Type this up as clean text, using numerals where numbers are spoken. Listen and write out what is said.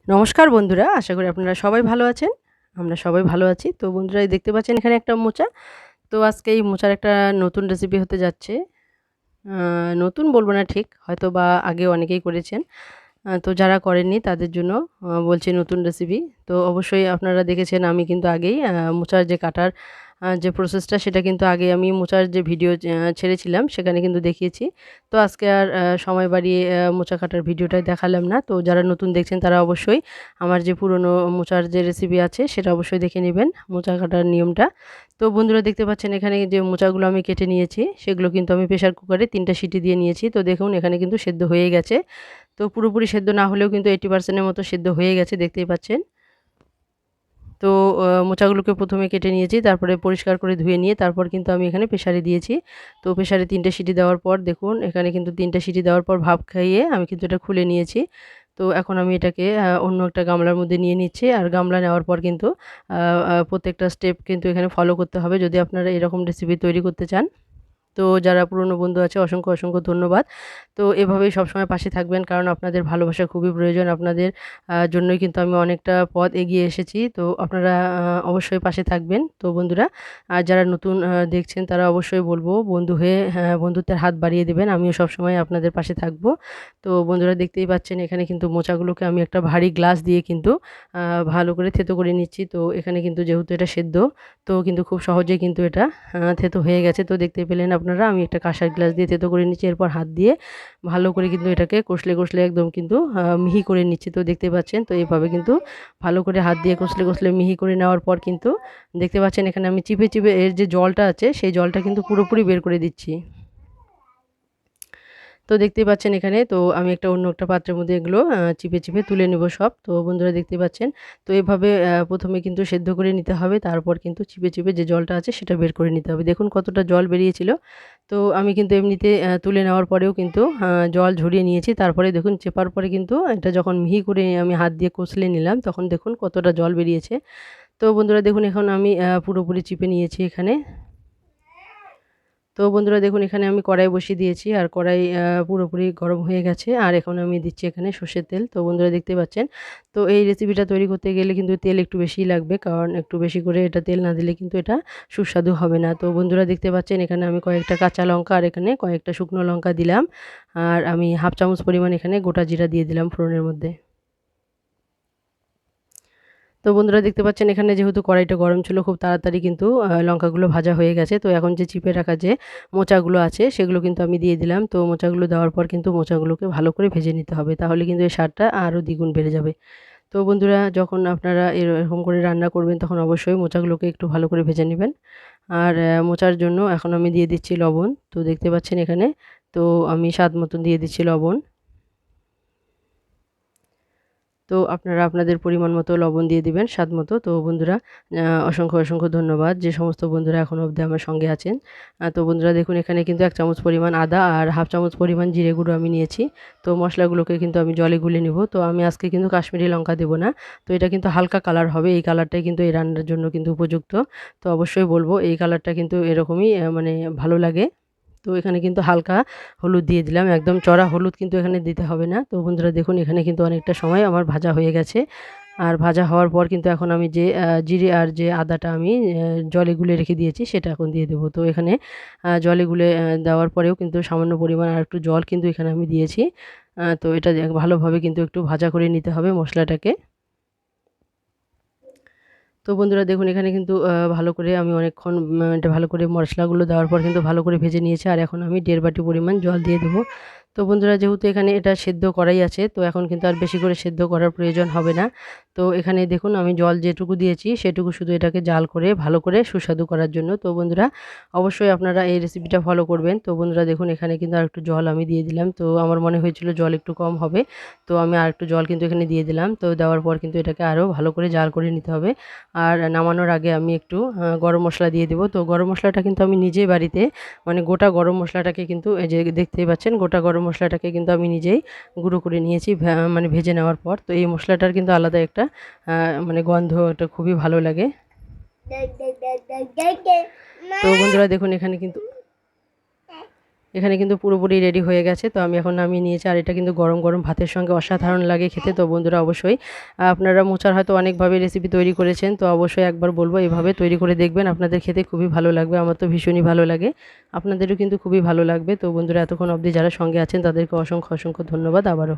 নমস্কার বন্ধুরা, আশা করি আপনারা সবাই ভালো আছেন। আমরা সবাই ভালো আছি। তো বন্ধুরা, এই দেখতে পাচ্ছেন এখানে একটা মোচা। তো আজকে এই মোচার একটা নতুন রেসিপি হতে যাচ্ছে। নতুন বলব না ঠিক, হয়তোবা আগে অনেকেই করেছেন। তো যারা করেননি তাদের জন্য বলছি নতুন রেসিপি। তো অবশ্যই আপনারা দেখেছেন আমি কিন্তু আগেই মোচার যে কাটার যে প্রসেসটা সেটা কিন্তু আগে আমি মোচার যে ভিডিও ছেড়েছিলাম সেখানে কিন্তু দেখিয়েছি। তো আজকে আর সময় বাড়িয়ে মোচা কাটার ভিডিওটাই দেখালাম না। তো যারা নতুন দেখছেন তারা অবশ্যই আমার যে পুরনো মোচার যে রেসিপি আছে সেটা অবশ্যই দেখে নেবেন, মোচা কাটার নিয়মটা। তো বন্ধুরা, দেখতে পাচ্ছেন এখানে যে মোচাগুলো আমি কেটে নিয়েছি সেগুলো কিন্তু আমি প্রেসার কুকারে ৩টা সিটি দিয়ে নিয়েছি। তো দেখুন এখানে কিন্তু সেদ্ধ হয়ে গেছে। তো পুরোপুরি সেদ্ধ না হলেও কিন্তু 80% এর মতো সেদ্ধ হয়ে গেছে, দেখতেই পাচ্ছেন। তো মোচাগুলোকে প্রথমে কেটে নিয়েছি, তারপরে পরিষ্কার করে ধুয়ে নিয়ে তারপর কিন্তু আমি এখানে প্রেসারে দিয়েছি। তো প্রেসারে 3টে সিটি দেওয়ার পর দেখুন এখানে কিন্তু 3টে সিটি দেওয়ার পর ভাপ খাইয়ে আমি কিন্তু এটা খুলে নিয়েছি। তো এখন আমি এটাকে অন্য একটা গামলার মধ্যে নিয়ে নিচ্ছি। আর গামলা নেওয়ার পর কিন্তু আ আ প্রত্যেকটা স্টেপ কিন্তু এখানে ফলো করতে হবে যদি আপনারা এরকম রেসিপি তৈরি করতে চান। তো যারা পুরনো বন্ধু আছে অসংখ্য, অসংখ্য ধন্যবাদ। তো এভাবেই সবসময় পাশে থাকবেন, কারণ আপনাদের ভালোবাসা খুবই প্রয়োজন। আপনাদের জন্যই কিন্তু আমি অনেকটা পথ এগিয়ে এসেছি। তো আপনারা অবশ্যই পাশে থাকবেন। তো বন্ধুরা, আর যারা নতুন দেখছেন তারা অবশ্যই বলব বন্ধু হয়ে বন্ধুত্বের হাত বাড়িয়ে দেবেন। আমিও সবসময় আপনাদের পাশে থাকব। তো বন্ধুরা, দেখতেই পাচ্ছেন এখানে কিন্তু মোচাগুলোকে আমি একটা ভারী গ্লাস দিয়ে কিন্তু আ ভালো করে থেতো করে নিচ্ছি। তো এখানে কিন্তু যেহেতু এটা সেদ্ধ, তো কিন্তু খুব সহজেই কিন্তু এটা থেতো হয়ে গেছে। তো দেখতে পেলেন আপনারা আমি একটা কাঁসার গ্লাস দিয়ে থেতো করে নিচ্ছি। এরপর হাত দিয়ে ভালো করে কিন্তু এটাকে কষলে, কষলে একদম কিন্তু মিহি করে নিচ্ছি। তো দেখতে পাচ্ছেন, তো এভাবে কিন্তু ভালো করে হাত দিয়ে কষলে, কষলে মিহি করে নেওয়ার পর কিন্তু দেখতে পাচ্ছেন এখানে আমি চিপে, চিপে এর যে জলটা আছে সেই জলটা কিন্তু পুরোপুরি বের করে দিচ্ছি। তো দেখতেই পাচ্ছেন এখানে, তো আমি অন্য একটা পাত্রের মধ্যে এগুলো চিপে, চিপে তুলে নেব সব। তো বন্ধুরা, দেখতেই পাচ্ছেন। তো এভাবে ১ম এ কিন্তু সেদ্ধ করে নিতে হবে। তারপর কিন্তু চিপে, চিপে যে জলটা আছে সেটা বের করে নিতে হবে। দেখুন কতটা জল বেরিয়েছিল। তো আমি কিন্তু এমনিতে তুলে নেওয়ার পরেও কিন্তু জল ঝরিয়ে নিয়েছি। তারপরে দেখুন চেপার পরে কিন্তু এটা যখন মিহি করে আমি হাত দিয়ে কষলে নিলাম তখন দেখুন কতটা জল বেরিয়েছে। তো বন্ধুরা, দেখুন এখন আমি পুরোপুরি চিপে নিয়েছি এখানে। তো বন্ধুরা, দেখুন এখানে আমি কড়াই বসিয়ে দিয়েছি আর কড়াই পুরোপুরি গরম হয়ে গেছে। আর এখন আমি দিচ্ছি এখানে সর্ষের তেল। তো বন্ধুরা, দেখতে পাচ্ছেন। তো এই রেসিপিটা তৈরি করতে গেলে কিন্তু তেল একটু বেশিই লাগবে, কারণ একটু বেশি করে এটা তেল না দিলে কিন্তু এটা সুস্বাদু হবে না। তো বন্ধুরা, দেখতে পাচ্ছেন এখানে আমি কয়েকটা কাঁচা লঙ্কা আর এখানে কয়েকটা শুকনো লঙ্কা দিলাম। আর আমি হাফ চামচ পরিমাণ এখানে গোটা জিরা দিয়ে দিলাম ফোড়নের মধ্যে। তো বন্ধুরা, দেখতে পাচ্ছেন এখানে যেহেতু কড়াইটা গরম ছিল খুব তাড়াতাড়ি কিন্তু লঙ্কাগুলো ভাজা হয়ে গেছে। তো এখন যে চিপে রাখা যে মোচাগুলো আছে সেগুলো কিন্তু আমি দিয়ে দিলাম। তো মোচাগুলো দেওয়ার পর কিন্তু মোচাগুলোকে ভালো করে ভেজে নিতে হবে। তাহলে কিন্তু এই স্বাদটা আরও দ্বিগুণ বেড়ে যাবে। তো বন্ধুরা, যখন আপনারা এরকম করে রান্না করবেন তখন অবশ্যই মোচাগুলোকে একটু ভালো করে ভেজে নেবেন। আর মোচার জন্য এখন আমি দিয়ে দিচ্ছি লবণ। তো দেখতে পাচ্ছেন এখানে, তো আমি স্বাদ মতন দিয়ে দিচ্ছি লবণ। তো আপনারা আপনাদের পরিমাণ মতো লবণ দিয়ে দিবেন স্বাদ মতো। তো বন্ধুরা, অসংখ্য, অসংখ্য ধন্যবাদ যে সমস্ত বন্ধুরা এখনও অবধি আমার সঙ্গে আছেন। তো বন্ধুরা, দেখুন এখানে কিন্তু ১ চামচ পরিমাণ আদা আর হাফ চামচ পরিমাণ জিরে গুঁড়ো আমি নিয়েছি। তো মশলাগুলোকে কিন্তু আমি জলে গুলে নিব। তো আমি আজকে কিন্তু কাশ্মীরি লঙ্কা দেব না। তো এটা কিন্তু হালকা কালার হবে। এই কালারটাই কিন্তু এই রান্নার জন্য কিন্তু উপযুক্ত। তো অবশ্যই বলব এই কালারটা কিন্তু এরকমই মানে ভালো লাগে। তো এখানে কিন্তু হালকা হলুদ দিয়ে দিলাম। একদম চড়া হলুদ কিন্তু এখানে দিতে হবে না। তো বন্ধুরা, দেখুন এখানে কিন্তু অনেকটা সময় আমার ভাজা হয়ে গেছে। আর ভাজা হওয়ার পর কিন্তু এখন আমি যে জিরে আর যে আদাটা আমি জলে গুলে রেখে দিয়েছি সেটা এখন দিয়ে দেবো। তো এখানে জলে গুলে দেওয়ার পরেও কিন্তু সামান্য পরিমাণ আরেকটু জল কিন্তু এখানে আমি দিয়েছি। তো এটা ভালোভাবে কিন্তু একটু ভাজা করে নিতে হবে মশলাটাকে। তো বন্ধুরা, দেখুন এখানে কিন্তু ভালো করে আমি অনেকক্ষণ এটা ভালো করে মশলাগুলো দেওয়ার পর কিন্তু ভালো করে ভেজে নিয়েছি। আর এখন আমি 1.5 বাটি পরিমাণ জল দিয়ে দেবো। তো বন্ধুরা, যেহেতু এখানে এটা সেদ্ধ করাই আছে তো এখন কিন্তু আর বেশি করে সেদ্ধ করার প্রয়োজন হবে না। তো এখানে দেখুন আমি জল যেটুকু দিয়েছি সেটুকু শুধু এটাকে জাল করে ভালো করে সুস্বাদু করার জন্য। তো বন্ধুরা, অবশ্যই আপনারা এই রেসিপিটা ফলো করবেন। তো বন্ধুরা, দেখুন এখানে কিন্তু আরেকটু জল আমি দিয়ে দিলাম। তো আমার মনে হয়েছিল জল একটু কম হবে। তো আমি আরেকটু জল কিন্তু এখানে দিয়ে দিলাম। তো দেওয়ার পর কিন্তু এটাকে আরও ভালো করে জাল করে নিতে হবে। আর নামানোর আগে আমি একটু গরম মশলা দিয়ে দেবো। তো গরম মশলাটা কিন্তু আমি নিজেই বাড়িতে মানে গোটা গরম মশলাটাকে কিন্তু এই যে দেখতেই পাচ্ছেন গোটা গরম মশলাটাকে কিন্তু আমি নিজেই গুঁড়ো করে নিয়েছি মানে ভেজে নেওয়ার পর। তো এই মশলাটার কিন্তু আলাদা একটা মানে গন্ধ এটা খুবই ভালো লাগে। তো বন্ধুরা, দেখুন এখানে কিন্তু এখানে কিন্তু পুরোপুরি রেডি হয়ে গেছে। তো আমি এখন নামিয়ে নিয়েছি, আর এটা কিন্তু গরম গরম ভাতের সঙ্গে অসাধারণ লাগে খেতে। তো বন্ধুরা অবশ্যই আপনারা মোচার হয়তো অনেকভাবে রেসিপি তৈরি করেছেন, তো অবশ্যই একবার বলবো এভাবে তৈরি করে দেখবেন, আপনাদের খেতে খুবই ভালো লাগবে। আমার তো ভীষণই ভালো লাগে, আপনাদেরও কিন্তু খুবই ভালো লাগবে। তো বন্ধুরা এতক্ষণ অবধি যারা সঙ্গে আছেন তাদেরকে অসংখ্য অসংখ্য ধন্যবাদ আবারও।